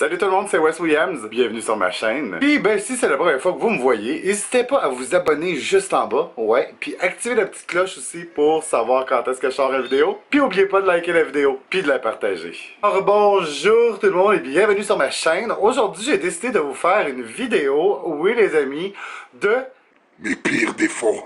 Salut tout le monde, c'est Wes Williams, bienvenue sur ma chaîne. Puis ben si c'est la première fois que vous me voyez, n'hésitez pas à vous abonner juste en bas, ouais, puis activez la petite cloche aussi pour savoir quand est-ce que je sors la vidéo. Puis n'oubliez pas de liker la vidéo, puis de la partager. Alors bonjour tout le monde et bienvenue sur ma chaîne. Aujourd'hui j'ai décidé de vous faire une vidéo, oui les amis, de mes pires défauts.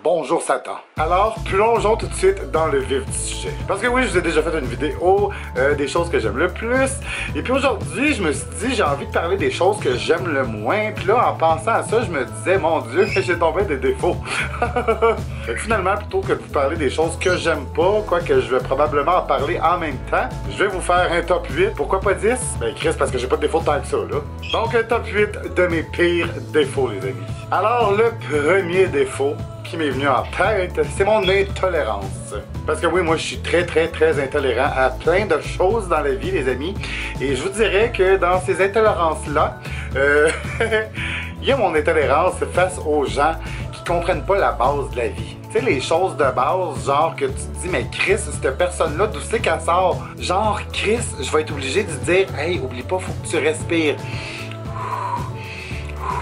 Bonjour Satan. Alors, plongeons tout de suite dans le vif du sujet. Parce que oui, je vous ai déjà fait une vidéo des choses que j'aime le plus. Et puis aujourd'hui, je me suis dit, j'ai envie de parler des choses que j'aime le moins. Puis là, en pensant à ça, je me disais, mon Dieu, j'ai tombé des défauts. Et finalement, plutôt que de vous parler des choses que j'aime pas, quoique je vais probablement en parler en même temps, je vais vous faire un top 8. Pourquoi pas 10? Ben Chris, parce que j'ai pas de défauts tant que ça, là. Donc, un top 8 de mes pires défauts, les amis. Alors, le premier défaut qui m'est venu en tête, c'est mon intolérance. Parce que oui, moi, je suis très intolérant à plein de choses dans la vie, les amis. Et je vous dirais que dans ces intolérances-là, il y a mon intolérance face aux gens qui comprennent pas la base de la vie. Tu sais, les choses de base, genre que tu te dis, mais Chris, cette personne-là, d'où c'est qu'elle sort? Genre, Chris, je vais être obligé de dire, hey, oublie pas, faut que tu respires.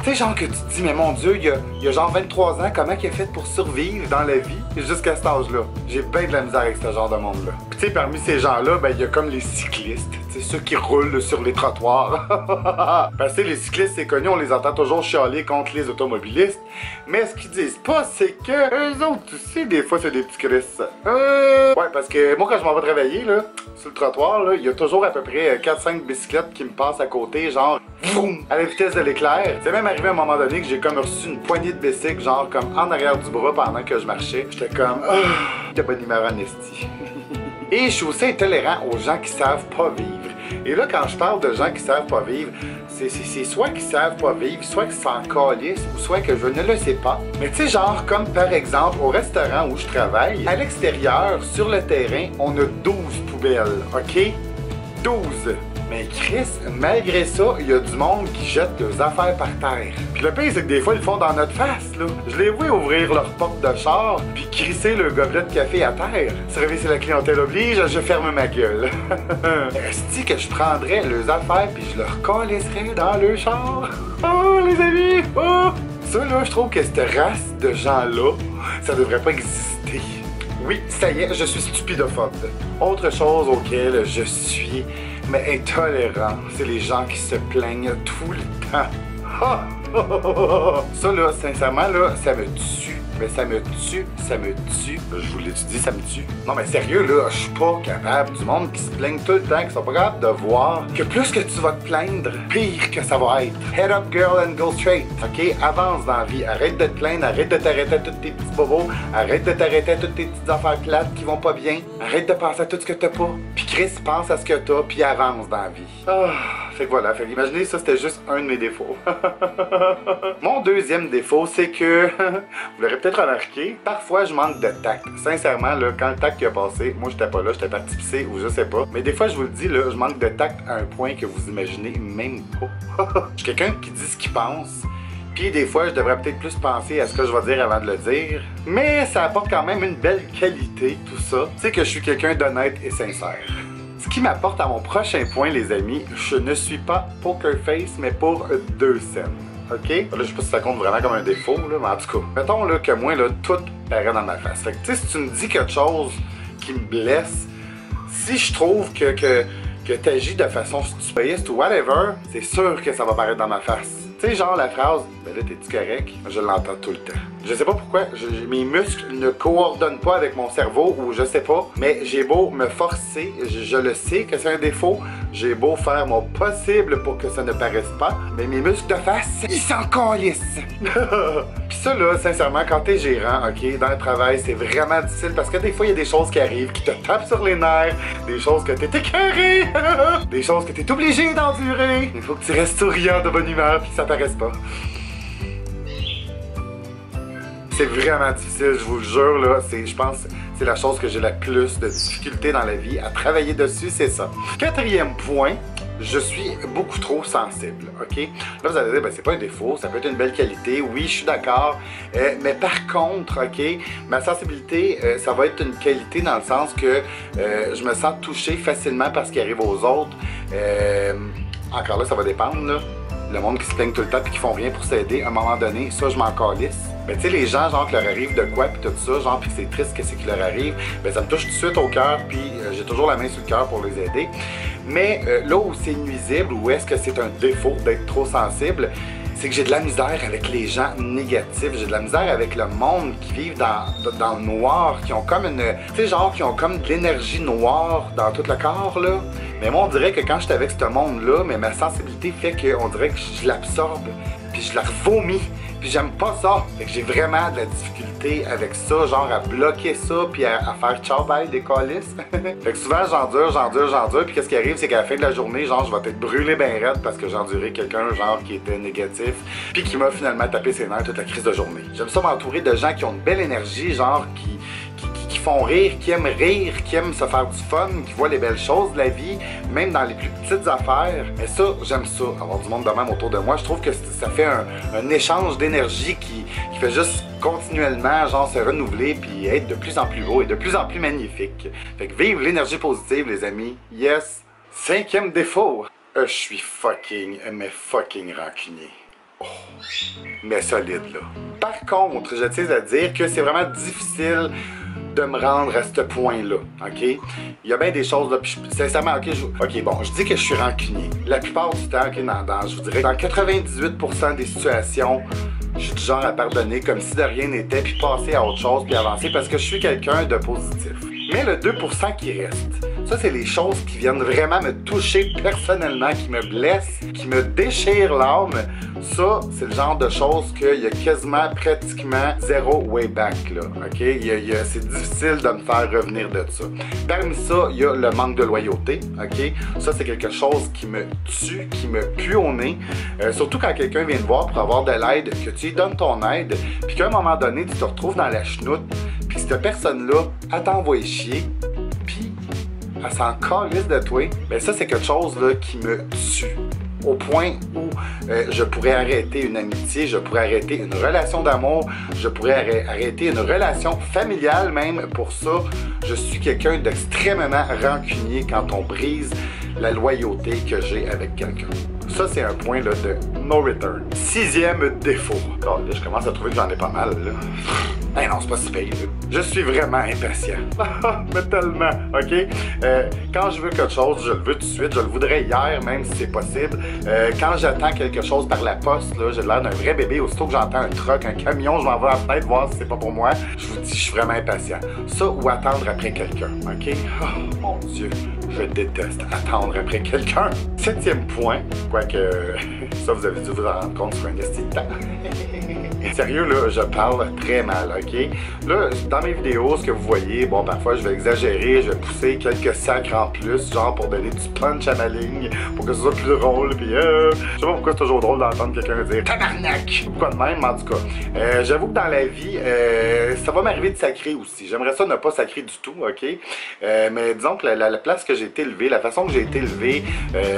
Tu sais, genre que tu te dis, mais mon Dieu, il y a genre 23 ans, comment il a fait pour survivre dans la vie jusqu'à cet âge-là? J'ai bien de la misère avec ce genre de monde-là. Puis tu sais, parmi ces gens-là, ben il y a comme les cyclistes, tu sais, ceux qui roulent sur les trottoirs. Parce que les cyclistes, c'est connu, on les entend toujours chialer contre les automobilistes. Mais ce qu'ils disent pas, c'est que eux autres aussi, des fois, c'est des petits Chris. Ouais, parce que moi, quand je m'en vais travailler, là, sur le trottoir, là, il y a toujours à peu près 4-5 bicyclettes qui me passent à côté, genre, vroom, à la vitesse de l'éclair. C'est même arrivé à un moment donné que j'ai comme reçu une poignée de bicycle, genre comme en arrière du bras pendant que je marchais. J'étais comme, de bonne humeur en esti. Et je suis aussi intolérant aux gens qui savent pas vivre. Et là, quand je parle de gens qui savent pas vivre, c'est soit qu'ils savent pas vivre, soit qu'ils s'en calissent, ou soit que je ne le sais pas. Mais tu sais, genre, comme par exemple, au restaurant où je travaille, à l'extérieur, sur le terrain, on a 12 poubelles, OK? 12! Mais Chris, malgré ça, il y a du monde qui jette leurs affaires par terre. Puis le pire, c'est que des fois, ils le font dans notre face, là. Je les vois ouvrir leur porte de char, puis crisser le gobelet de café à terre. Service à la clientèle oblige, je ferme ma gueule. Est-ce que je prendrais leurs affaires, puis je leur calisserais dans le char? Oh, les amis! Oh! Ça, là, je trouve que cette race de gens-là, ça devrait pas exister. Oui, ça y est, je suis stupidophobe. Autre chose auquel je suis intolérant, c'est les gens qui se plaignent tout le temps. Ça là, sincèrement là, ça me tue. Mais ça me tue. Je vous l'ai dit, ça me tue. Non mais sérieux là, je suis pas capable du monde qui se plaigne tout le temps, qui sont pas capables de voir que plus que tu vas te plaindre, pire que ça va être. Head up girl and go straight. Ok, avance dans la vie. Arrête de te plaindre, arrête de t'arrêter à tous tes petits bobos, arrête de t'arrêter à toutes tes petites affaires plates qui vont pas bien. Arrête de penser à tout ce que t'as pas. Puis Chris, pense à ce que t'as, puis avance dans la vie. Fait que voilà, imaginez ça, c'était juste un de mes défauts. Mon deuxième défaut, c'est que, vous l'aurez peut-être remarqué, parfois je manque de tact. Sincèrement, là, quand le tact a passé, moi j'étais pas là, j'étais parti pisser ou je sais pas. Mais des fois, je vous le dis, là, je manque de tact à un point que vous imaginez même pas. Je suis quelqu'un qui dit ce qu'il pense. Puis des fois, je devrais peut-être plus penser à ce que je vais dire avant de le dire. Mais ça apporte quand même une belle qualité, tout ça. C'est que je suis quelqu'un d'honnête et sincère. Ce qui m'apporte à mon prochain point, les amis, je ne suis pas poker face, mais pour 2 cents. OK? Là, je sais pas si ça compte vraiment comme un défaut, là, mais en tout cas, mettons là, que moi, là, tout paraît dans ma face. Fait que, tu sais, si tu me dis quelque chose qui me blesse, si je trouve que tu agis de façon stupide ou whatever, c'est sûr que ça va paraître dans ma face. Tu sais, genre la phrase, ben là, t'es-tu correct? Je l'entends tout le temps. Je sais pas pourquoi, mes muscles ne coordonnent pas avec mon cerveau, ou je sais pas, mais j'ai beau me forcer, je le sais que c'est un défaut, j'ai beau faire mon possible pour que ça ne paraisse pas, mais mes muscles de face, ils s'en calissent! Pis ça, là, sincèrement, quand t'es gérant, ok, dans le travail, c'est vraiment difficile, parce que des fois, il y a des choses qui arrivent, qui te tapent sur les nerfs, des choses que t'es écœuré, des choses que t'es obligé d'endurer. Il faut que tu restes souriant, de bonne humeur, puis que ça paraisse pas. C'est vraiment difficile, je vous le jure, là, je pense c'est la chose que j'ai la plus de difficulté dans la vie à travailler dessus, c'est ça. Quatrième point, je suis beaucoup trop sensible, ok? Là, vous allez dire, ben, c'est pas un défaut, ça peut être une belle qualité, oui, je suis d'accord, mais par contre, ok, ma sensibilité, ça va être une qualité dans le sens que je me sens touché facilement par ce qui arrive aux autres. Encore là, ça va dépendre, là. Le monde qui se plaigne tout le temps et qui font rien pour s'aider, à un moment donné, ça, je m'en calisse. Ben, tu sais, les gens, genre, qui leur arrive de quoi, puis tout ça, genre, puis c'est triste que c'est qui leur arrive, ben, ça me touche tout de suite au cœur, puis j'ai toujours la main sur le cœur pour les aider. Mais là où c'est nuisible, ou est-ce que c'est un défaut d'être trop sensible, c'est que j'ai de la misère avec les gens négatifs, j'ai de la misère avec le monde qui vivent dans le noir, qui ont comme une... Tu sais, genre, qui ont comme de l'énergie noire dans tout le corps, là. Mais moi, on dirait que quand je suis avec ce monde-là, mais ma sensibilité fait qu'on dirait que je l'absorbe, puis je la vomis, puis j'aime pas ça. Fait que j'ai vraiment de la difficulté avec ça, genre à bloquer ça, puis à faire ciao bye des câlisses. Fait que souvent, j'endure, puis qu'est-ce qui arrive, c'est qu'à la fin de la journée, genre, je vais être brûlé ben raide parce que j'ai enduré quelqu'un, genre, qui était négatif, puis qui m'a finalement tapé ses nerfs toute la crise de journée. J'aime ça m'entourer de gens qui ont une belle énergie, genre, qui font rire, qui aiment se faire du fun, qui voient les belles choses de la vie, même dans les plus petites affaires. Et ça, j'aime ça, avoir du monde de même autour de moi. Je trouve que ça fait un échange d'énergie qui fait juste continuellement, genre, se renouveler puis être de plus en plus beau et de plus en plus magnifique. Fait que vive l'énergie positive, les amis. Yes! 5e défaut. Je suis fucking rancunier. Oh, mais solide, là. Par contre, je tiens à dire que c'est vraiment difficile de me rendre à ce point-là, ok? Il y a bien des choses, là, puis sincèrement, ok, bon, je dis que je suis rancunier. La plupart du temps, ok, je vous dirais, dans 98% des situations, je suis du genre à pardonner comme si de rien n'était, puis passer à autre chose, puis avancer, parce que je suis quelqu'un de positif. Mais le 2% qui reste, ça, c'est les choses qui viennent vraiment me toucher personnellement, qui me blessent, qui me déchirent l'âme. Ça, c'est le genre de choses qu'il y a quasiment, pratiquement zéro way back, là, ok? C'est difficile de me faire revenir de ça. Parmi ça, il y a le manque de loyauté, ok? Ça, c'est quelque chose qui me tue, qui me pue au nez. Surtout quand quelqu'un vient te voir pour avoir de l'aide, que tu lui donnes ton aide, puis qu'à un moment donné, tu te retrouves dans la chenoute, puis cette personne-là, elle t'envoie chier, puis elle s'en calisse de toi. Ben ça, c'est quelque chose là, qui me tue. Au point où je pourrais arrêter une amitié, je pourrais arrêter une relation d'amour, je pourrais arrêter une relation familiale même. Pour ça, je suis quelqu'un d'extrêmement rancunier quand on brise la loyauté que j'ai avec quelqu'un. Ça, c'est un point là, de no return. 6e défaut. Oh, là, je commence à trouver que j'en ai pas mal, là. Ben non, c'est pas si pire, là. Je suis vraiment impatient. Mais tellement, OK? Quand je veux quelque chose, je le veux tout de suite. Je le voudrais hier, même si c'est possible. Quand j'attends quelque chose par la poste, là, j'ai l'air d'un vrai bébé. Aussitôt que j'entends un truck, un camion, je m'en vais à la fenêtre voir si c'est pas pour moi. Je vous dis, je suis vraiment impatient. Ça ou attendre après quelqu'un, OK? Oh, mon Dieu, je déteste attendre après quelqu'un. 7e point, quoique ça, vous avez dû vous en rendre compte sur un esti de temps. Sérieux, là, je parle très mal, OK? Là, dans mes vidéos, ce que vous voyez, bon, parfois, je vais exagérer, je vais pousser quelques sacres en plus, genre pour donner du punch à ma ligne, pour que ce soit plus drôle, puis je sais pas pourquoi c'est toujours drôle d'entendre quelqu'un dire « Tabarnak! » Pourquoi de même, en tout cas. J'avoue que dans la vie, ça va m'arriver de sacrer aussi. J'aimerais ça ne pas sacrer du tout, OK? Mais disons que la place que j'ai été élevé, la façon que j'ai été élevé,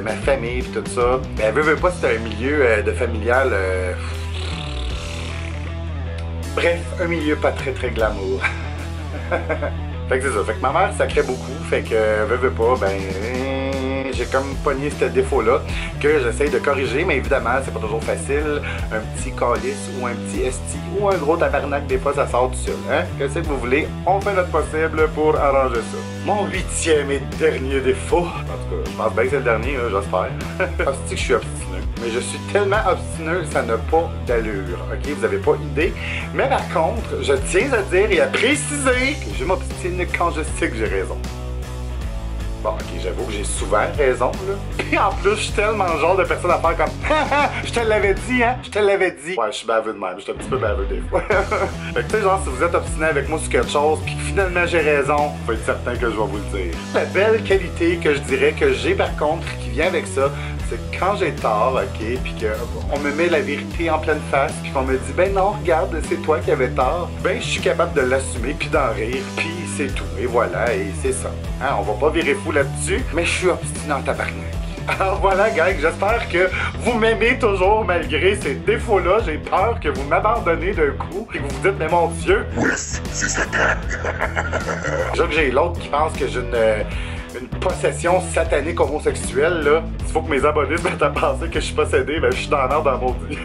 ma famille, puis tout ça, ben, veut pas, c'est un milieu de familial... Bref, un milieu pas très glamour. Fait que c'est ça. Fait que ma mère sacrait beaucoup. Fait que, veux pas, ben... j'ai comme pogné ce défaut-là que j'essaye de corriger, mais évidemment, c'est pas toujours facile. Un petit calice ou un petit esti ou un gros tabarnak, des fois, ça sort tout seul. Hein? Qu'est-ce que vous voulez? On fait notre possible pour arranger ça. Mon 8e et dernier défaut. En tout cas, je pense bien que c'est le dernier, j'espère. Parce que je suis obstineux. Mais je suis tellement obstineux, ça n'a pas d'allure. OK? Vous avez pas idée. Mais par contre, je tiens à dire et à préciser que je m'obstine quand je sais que j'ai raison. Bon, ok, j'avoue que j'ai souvent raison, là. Puis en plus, je suis tellement le genre de personne à faire comme « Haha, je te l'avais dit, hein? Je te l'avais dit! » Ouais, je suis baveux de même. Je suis un petit peu baveux des fois. Fait que tu sais, genre, si vous êtes obstiné avec moi sur quelque chose, puis que finalement j'ai raison, vous pouvez être certain que je vais vous le dire. La belle qualité que je dirais que j'ai par contre, qui vient avec ça, c'est que quand j'ai tort, ok, puis qu'on me met la vérité en pleine face, puis qu'on me dit « Ben non, regarde, c'est toi qui avais tort. » Ben, je suis capable de l'assumer, puis d'en rire, puis c'est tout. Et voilà, et c'est ça. Hein, on va pas virer fou là-dessus, mais je suis obstiné en tabarnak. Alors voilà, gang, j'espère que vous m'aimez toujours malgré ces défauts-là. J'ai peur que vous m'abandonnez d'un coup et que vous vous dites, mais mon Dieu. Wes, c'est Satan. Déjà que j'ai l'autre qui pense que j'ai une possession satanique homosexuelle, là. Il faut que mes abonnés se mettent à penser que je suis possédé, ben je suis dans l'ordre dans mon dit.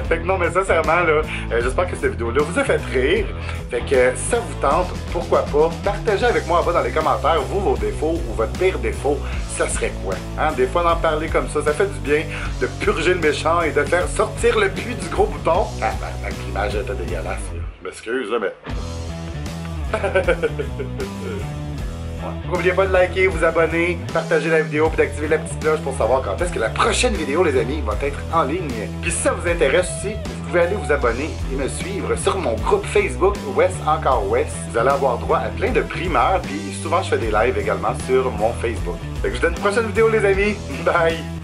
Fait que non, mais sincèrement, là, j'espère que cette vidéo-là vous a fait rire. Fait que ça vous tente, pourquoi pas, partagez avec moi en bas dans les commentaires, vous, vos défauts ou votre pire défaut, ça serait quoi? Hein? Des fois, d'en parler comme ça fait du bien de purger le méchant et de faire sortir le puits du gros bouton. Ah, ben, l'image était dégueulasse, là. Je m'excuse, là, mais... N'oubliez pas de liker, vous abonner, partager la vidéo puis d'activer la petite cloche pour savoir quand est-ce que la prochaine vidéo, les amis, va être en ligne. Puis si ça vous intéresse aussi, vous pouvez aller vous abonner et me suivre sur mon groupe Facebook Wes Encore Wes. Vous allez avoir droit à plein de primeurs puis souvent je fais des lives également sur mon Facebook. Fait que je vous donne une prochaine vidéo, les amis. Bye!